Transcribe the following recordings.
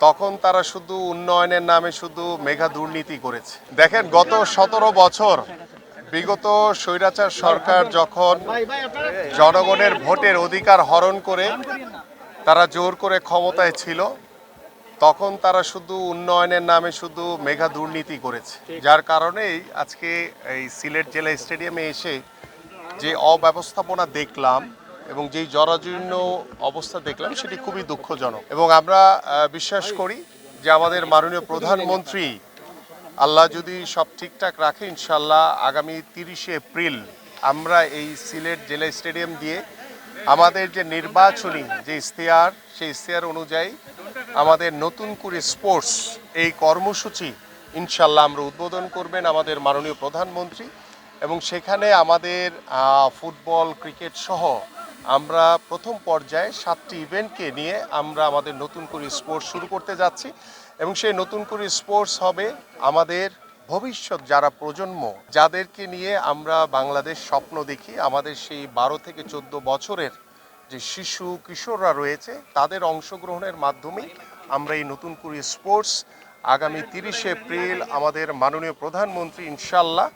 তখন তারা শুধু উন্নয়নের নামে শুধু মেগা দুর্নীতি করেছে। দেখেন গত 17 বছর বিগত স্বৈরাচার সরকার যখন জনগণের ভোটের অধিকার হরণ করে তারা জোর করে ক্ষমতায় ছিল, তখন তারা শুধু উন্নয়নের নামে শুধু মেগা দুর্নীতি করেছে। যার কারণেই আজকে এই সিলেট জেলা স্টেডিয়ামে এসে যে অব্যবস্থাপনা দেখলাম এবং যেই জরাজীর্ণ অবস্থা দেখলাম সেটি খুবই দুঃখজনক। এবং আমরা বিশ্বাস করি যে আমাদের মাননীয় প্রধানমন্ত্রী আল্লাহ যদি সব ঠিকঠাক রাখে, ইনশাল্লাহ আগামী 30শে এপ্রিল আমরা এই সিলেট জেলা স্টেডিয়াম দিয়ে আমাদের যে নির্বাচনী যে ইশতেহার, সেই ইশতেহার অনুযায়ী আমাদের নতুন করে স্পোর্টস এই কর্মসূচি ইনশাল্লাহ আমরা উদ্বোধন করবেন আমাদের মাননীয় প্রধানমন্ত্রী। এবং সেখানে আমাদের ফুটবল, ক্রিকেট সহ আমরা প্রথম পর্যায়ে 7টি ইভেন্টকে নিয়ে আমরা আমাদের নতুন করে স্পোর্টস শুরু করতে যাচ্ছি। এবং সেই নতুন করে স্পোর্টস হবে আমাদের ভবিষ্যৎ যারা প্রজন্ম, যাদেরকে নিয়ে আমরা বাংলাদেশ স্বপ্ন দেখি, আমাদের সেই 12 থেকে 14 বছরের যে শিশু কিশোররা রয়েছে তাদের অংশগ্রহণের মাধ্যমেই আমরা এই নতুন করে স্পোর্টস আগামী 30শে এপ্রিল আমাদের মাননীয় প্রধানমন্ত্রী ইনশাল্লাহ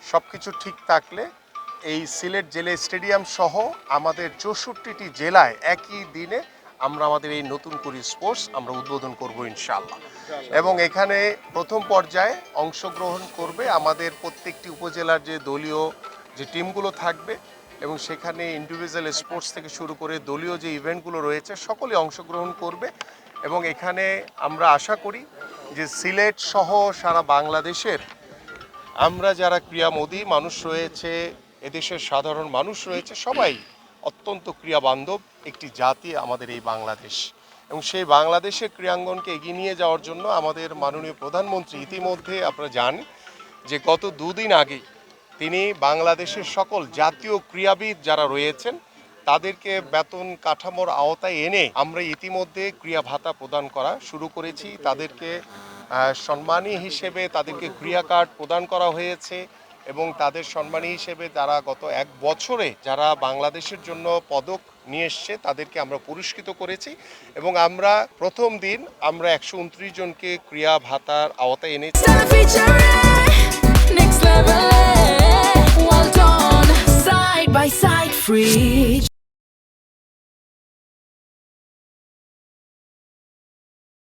সব কিছু ঠিক থাকলে এই সিলেট জেলা স্টেডিয়াম সহ আমাদের 64টি জেলায় একই দিনে আমরা আমাদের এই নতুন করে স্পোর্টস আমরা উদ্বোধন করব ইনশাআল্লাহ। এবং এখানে প্রথম পর্যায়ে অংশগ্রহণ করবে আমাদের প্রত্যেকটি উপজেলার যে দলীয় যে টিমগুলো থাকবে এবং সেখানে ইন্ডিভিজুয়াল স্পোর্টস থেকে শুরু করে দলীয় যে ইভেন্টগুলো রয়েছে সকলে অংশগ্রহণ করবে। এবং এখানে আমরা আশা করি যে সিলেট সহ সারা বাংলাদেশের আমরা যারা ক্রীড়ামোদী মানুষ রয়েছে, এদেশের সাধারণ মানুষ রয়েছে, সবাই অত্যন্ত ক্রীড়াবান্ধব একটি জাতি আমাদের এই বাংলাদেশ। এবং সেই বাংলাদেশের ক্রীড়াঙ্গনকে এগিয়ে নিয়ে যাওয়ার জন্য আমাদের মাননীয় প্রধানমন্ত্রী ইতিমধ্যে আপনারা জানেন যে গত 2 দিন আগে তিনি বাংলাদেশের সকল জাতীয় ক্রীড়াবিদ যারা রয়েছেন তাদেরকে বেতন কাঠামোর আওতায় এনে আমরা ইতিমধ্যে ক্রীড়া ভাতা প্রদান করা শুরু করেছি। তাদেরকে সম্মানী হিসেবে তাদেরকে ক্রীড়া কার্ড প্রদান করা হয়েছে এবং তাদের সম্মানী হিসেবে যারা গত 1 বছরে যারা বাংলাদেশের জন্য পদক নিয়ে এসছে তাদেরকে আমরা পুরস্কৃত করেছি। এবং আমরা প্রথম দিন আমরা 129 জনকে ক্রীড়া ভাতার আওতায় এনেছি। Well done, side by side, fridge.